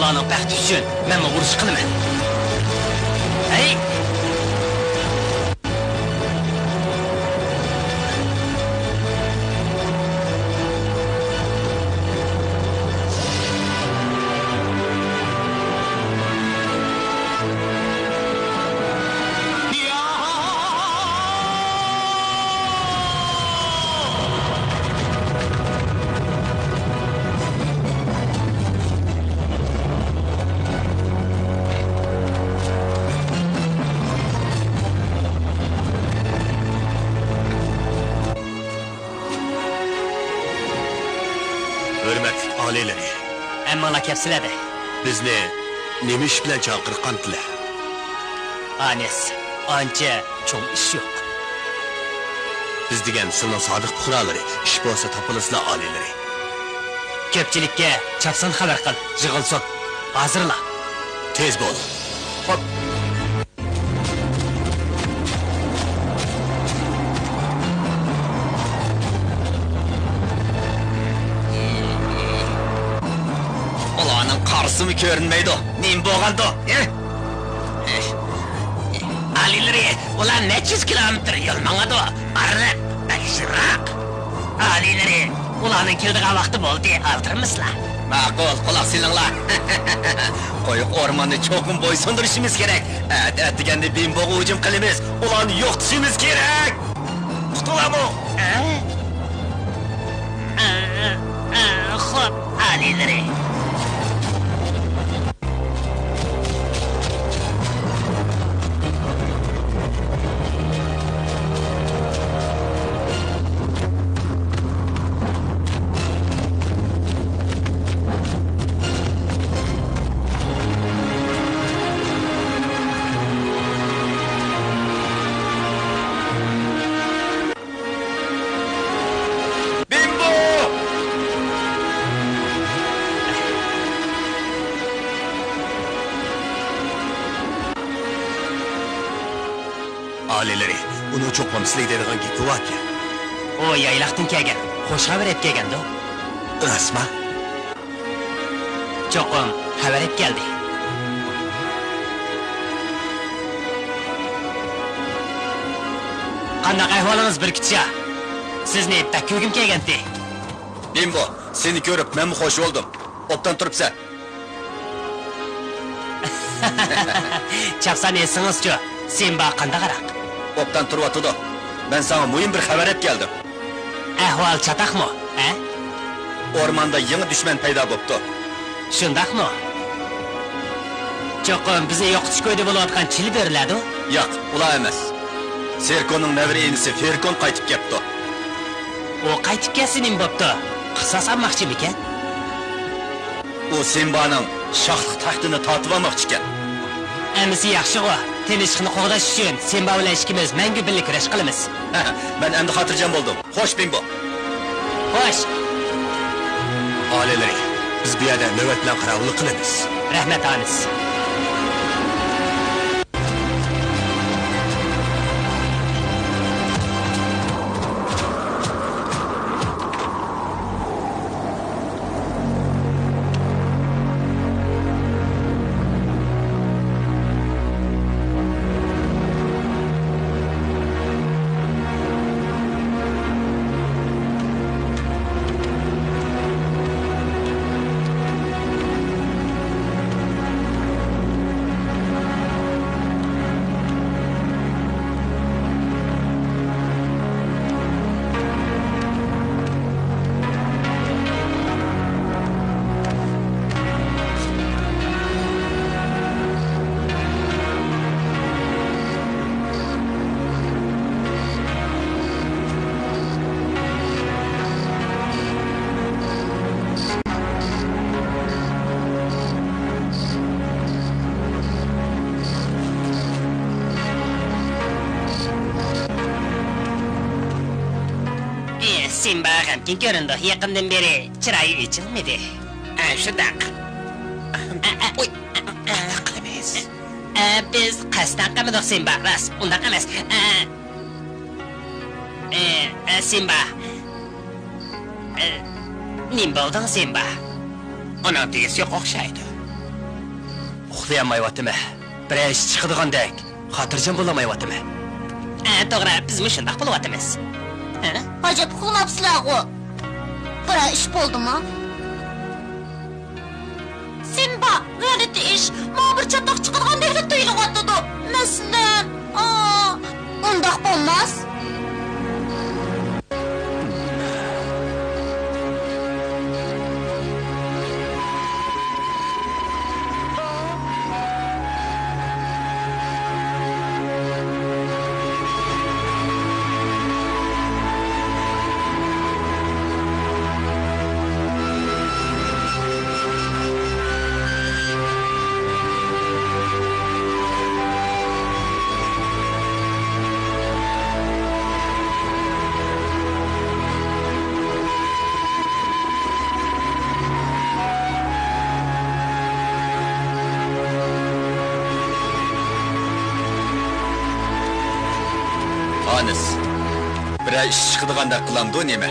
Ulanın bəxti üçün mən vuruş qılımən. Hey! Hürmet alileri. Emmala kepsilədi. Bizni nemish bilan chaqirqandilar. Anes, anca çoğ iş yok. Biz degan sizning sodiq puhralari, ish bo'lsa topilasizlar alileri. Köpçülükке çapsan xabar qil, yig'ilsin. Hazırla. Tez bo'l. Hop. Ulanın karısı mı görünmeydi? Neyim boğandı? Alileri, ulan ne 100 kilometre yol manadı? Arılar, bakışırak. Alileri, ulanın kildiğe vakti oldu, aldırmışlar. Makul, kulak silinler. Koyuk ormanı çokum boy söndürüşümüz gerek. Ettigende bin boğu hücum kılımız, ulan yok düşümüz gerek. Tutula mı? Hop, alileri. Alileri, uning cho'qim sizlar deydigan gapi bor ekan. O yayloqdan kelgan, xush xabar ep kelgandi. Rasma? Cho'qim xabar ep keldi. Qanday ahvolingiz bir kichik? Sizni pek ko'gim kelgandi. Bimbo, seni ko'rib men xush bo'ldim. Obdan turibsan. Chaqsan esingizchi, Simba qanday qaraq? Obdan turibdi. Men sana muhim bir xabar ep keldim. Ahvol chataqmi, ha? O'rmonda yangi dushman paydo bo'libdi. Shundaqmi? Cho'qim bizni yo'qotish ko'yda bo'layotgan chil beriladi? Yo'q, ular emas. Serkonning navri inisi Ferkon qaytib kelibdi. O qaytib kelsin nima bo'pti? Qisos olmoqchimikan? U Simbaning shohlik taxtini tortib olmoqchi ekan. Amisi yaxshi-ku. Tinchlikni qo'g'dash uchun Simba bilan ikkimiz mangu birga kurash qilamiz. Men endi xotirjam bo'ldim. Xo'sh, Bimbo. Xo'sh. Alileri, biz bu yerda navbat bilan qarovul qilamiz. Rahmat anis. Simba g'amgin ko'rindi. Yaqindan beri chiroyi ichilmadi. Shundoq. Oy, qilamiz. Biz qasdan qilmadik Simba, ras, undoq emas. Simba. Nima bo'lding Simba? Ona tegisi yo'q o'xshaydi. Uxlayolmayaptimi? Bir ish chiqadigandek, xotirjam bo'lolmayaptimi? To'g'ri, biz shundoq bo'lyapmiz. Acaba uxlabsizlar-ku. Bira ish bo'ldimi? Simba, g'alati ish. Men bir chatoq chiqargandek tuyulyapti. Masalan, undoq bo'lmas. Anis. Bir ish chiqadigandek qilamdi nima?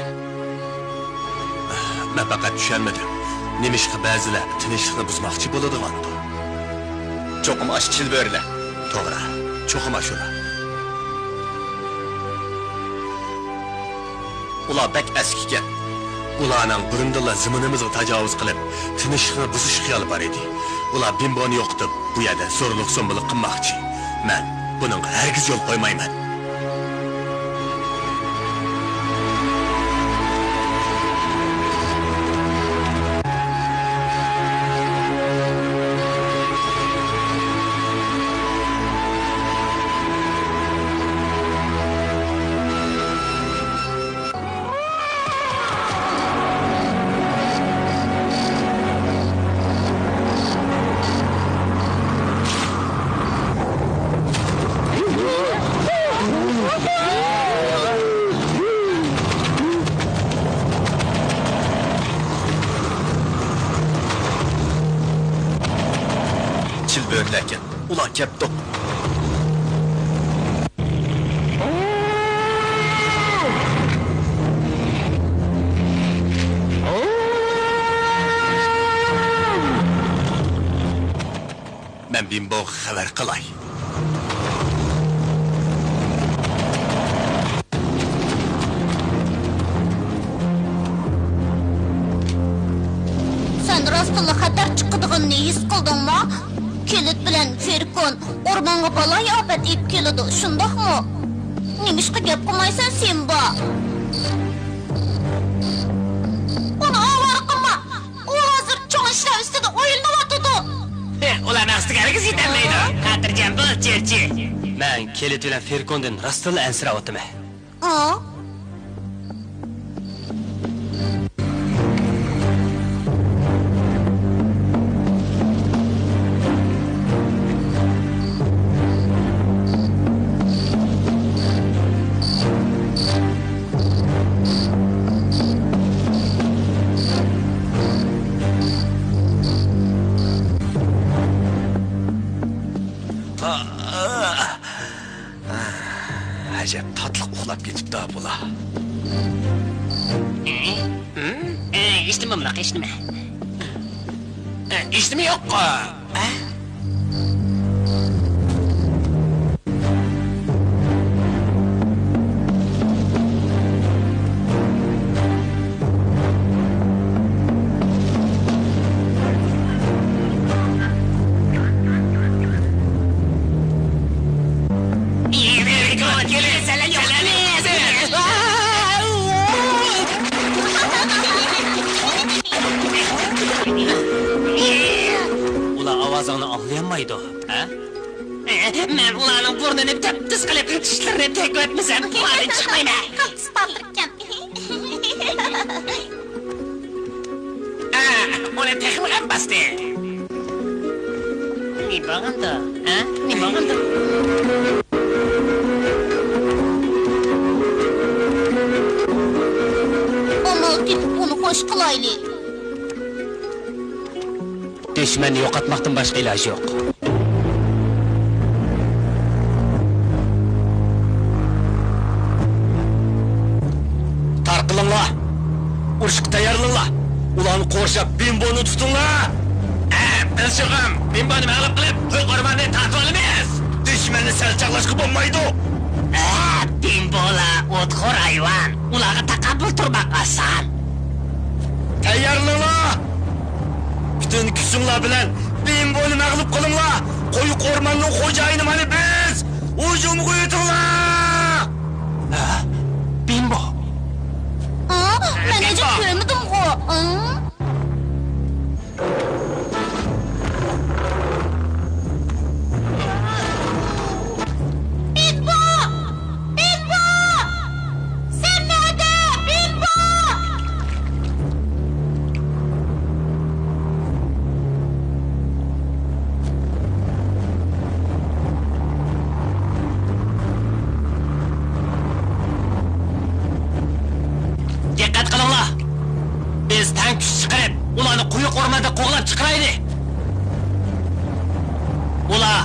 Men faqat tushunmadim. Nimishqa ba'zilar tinchlikni buzmoqchi bo'ladigandir. Cho'qim ashchil bo'rlar. To'g'ri, cho'qim ashula. Ular bak askigan. Ularning burundilla ziminimizga tajovuz qilib, tinchlikni buzish xiyoli bor edi. Ular Bimboni yo'qitib, bu yerda zo'rlik so'mbilik qilmoqchi. Men buning hargiz yo'l qo'ymayman. Çil böğürlerken ulan kepti. Men Bimbo'ga xabar qilay. Sen rastlığı xatar çıkıdığını his kıldın mı? Kilit bilen Ferikon ormanga balay afet ip kelidi, şundak mı? Nemişka gep kılmaysan Simba? Onu avara kılma! O hazır çoğun işler üstüde oyulunavatıdı! Ulan astıgarıgız yetemeydi. Hatırcan bol çerçi. Men kelit bilan Ferkondan rostdan ansirayotiman. Aa? Ajab tatliq uxlab ketibdi bular. İçtimi bırak, içtimi. İçtimi yok. Ular ovozingni anglamaydi, ha? Men ularning burnini tip-tis qilib, tishlarini tekvatmasam, ulardan chiqmayman. Qattiq baldırken. Uni texmigan basti. Ne bo'lganda? Ha? Ne bo'lganda? Amal tepip onu hoş kılaylı. Dushmanni yo'qotmoqdan boshqa iloj yo'q. Tarqilinglar. Urushga tayyorlanglar. Ularni qo'rshab Bimboni tutinglar. Biz chiqim. Bimboni mag'lub qilib, to'y qurbonni tortib olamiz. Dushmanni salchaqlashga bo'lmaydi. Bimbola o'txo'r hayvon. Ularga taqabbul turmoq oson. Tayyorlanglar. Bütün kuchinglar bilan Bimboni mag'lub qilinglar. Qo'yiq o'rmonning xo'jayini mana biz. Hujumga yetinglar. Bimbo. Aa, ben ece görmedim o. Bimbo! Bimbo! Sen nerede? Bimbo! Diqqat qilinglar. Biz tank kuch chiqarib, ularni quyuq o'rmonda qo'g'lab chiqaraylik. Ular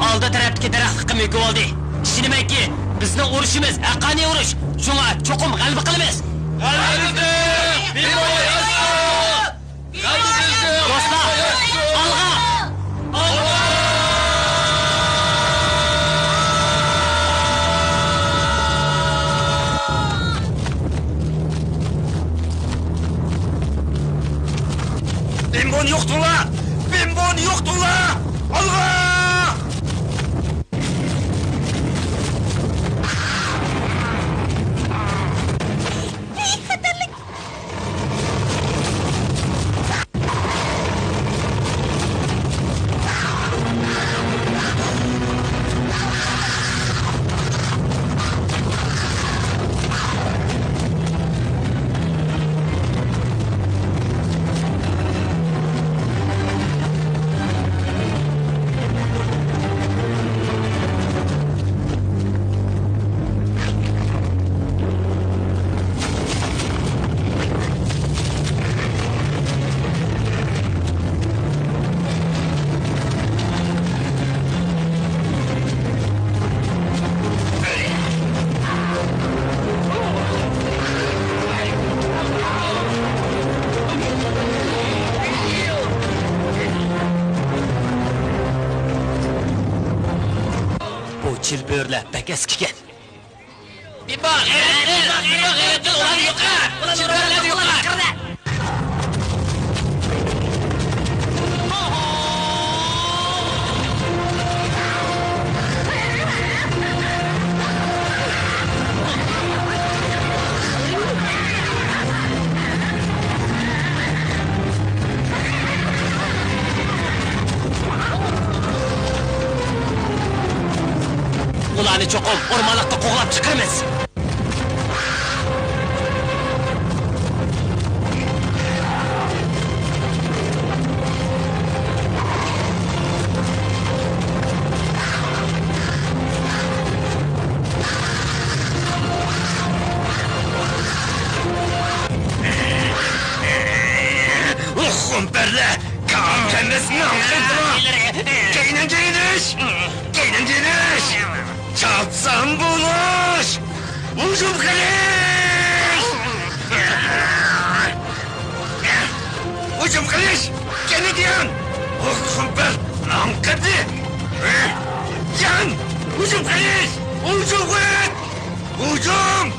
oldi tarafdagi daraxtga ko'mib oldi. Ishonmayki, bizning urushimiz haqqoniy urush. Shunga cho'qim g'alaba qilamiz. G'alaba! Bimbo yashin! Do'stlar, olg'a! Bimboni yo'qtinglar! Bimboni yo'qtinglar! Olg'a! Çilbörler pek eskiken. Bir bak, evet, ulan yukarı! Çırpırlar yukarı! Ulanı çok ormanlıkta kovalap çıkarmaz. Kumperle! Kaan kendisini Geynen giyiniş! Geynen giyiniş! Çapsan buluş! Ucum kılıç! Ucum kılıç! Gene diyen! Kumper! Nankadi! Yan! Ucum kılıç! Ucum kılıç! Ucum!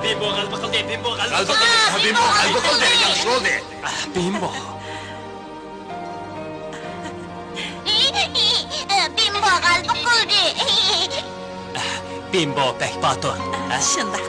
Bimbo qalbi qildi, Bimbo qalbi Qalbi qildi, yaxshi oldu. Bimbo. Bimbo qalbi qildi. Bimbo pek batur. Şındaq.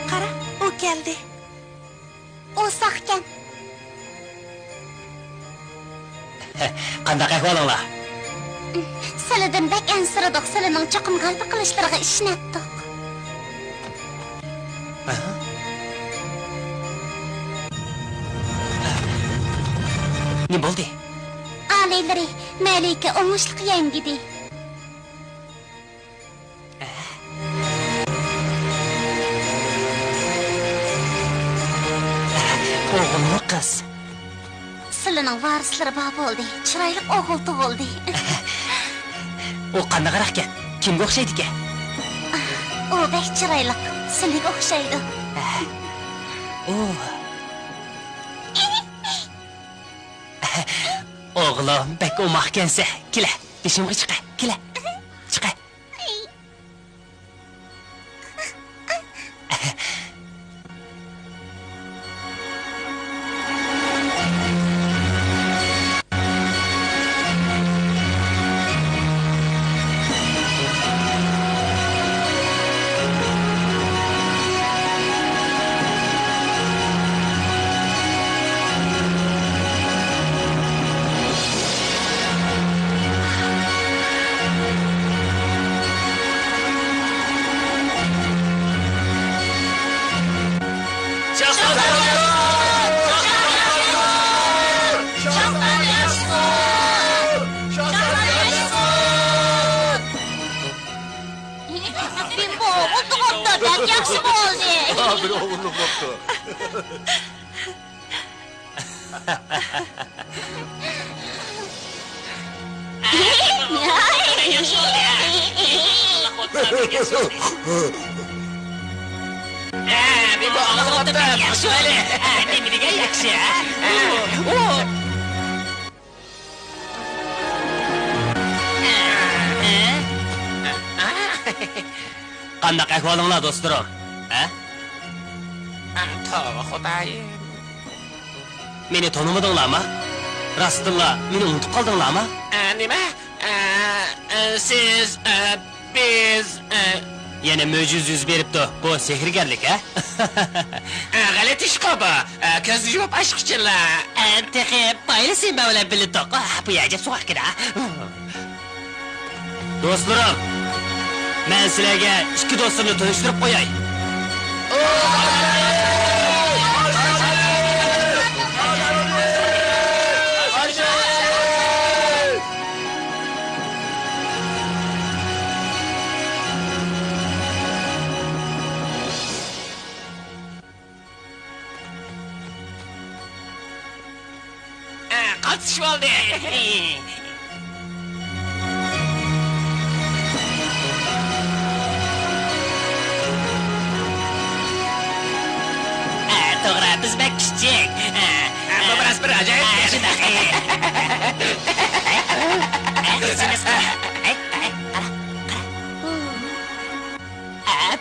Qara, o geldi. O saqkan. Qandaq ahvolinglar? Sizlardan bak ansiradik, sizlarning cho'qim qalbi qilishlariga ishonatdik. Ne bo'ldi? Alaylari, Malika o'ngishliq yangidi. O'g'ilmi qiz? Sizlarning varislari bor bo'ldi. Chiroyli o'g'il tug'ildi. U qanaqaroq ekan? Kimga o'xshaydi ekan? U bek chiroyli, sizlarga o'xshaydi. O'g'lim bek o'maqkansa, kela, dishimga chiqa, kela. Chiqa. Bimbo, o'g'il tug'ibdi, bek yaxshi bo'ldi. Bir oğulluk boptu. Bir bu ağzı yaxshi öyle. Nimiriga yaxshi, Qandaq ahvolinglar do'stlarim? Tavba Xudoyim. Meni tanimadinglarmi? Rostilla meni unutib qoldinglarmi? Nima? Siz, biz... Yana mo'jiz yuz beribdi. Bu sehrgarlik, ha? G'alat ish qo'bi. Ko'zni yumib ashqichinglar. Teqi, bayli sen bilan birga to'q. Bu yerga suvoq kira. Do'stlarim, men sizlarga ikki do'stimni tanishtirib qo'yay. Qattiq bo'ldi. To'g'ri, biz bak kichik. Bu biroz bir ajoyib. Shunaqa.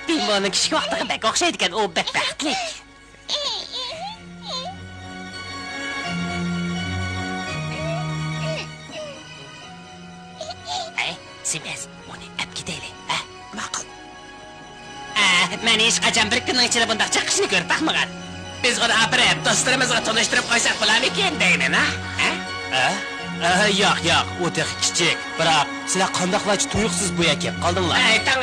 Bimboning kichik vaqtig'idek o'xshaydi ekan, u badbaxtlik. Simiz, uni ap ketaylik, ha? Ma'qul. Men hech qachon bir kunning ichida bunday chiqishni ko'rib taqmagan. Biz uni apirib, do'stlarimizga tanishtirib qo'ysak bo'larmikin deyman, ha? Yo'q, u tex kichik. Biroq sizlar qandoqlachi tuyuqsiz bu yerga kelib qoldinglar? Ayting.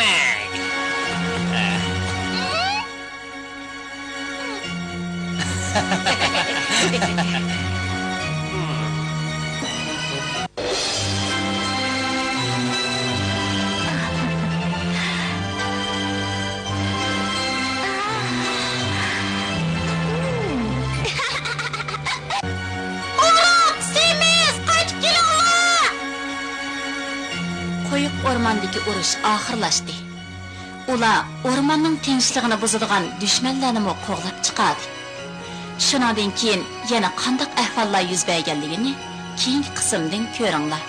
Qo'yiq o'rmondagi urush oxirlashdi. Ular o'rmonning tinchligini buzadigan dushmanlarni qo'g'lab chiqadi. Shundan keyin yana qanday ahvollar yuz berganligini keyingi qismdan ko'ringlar.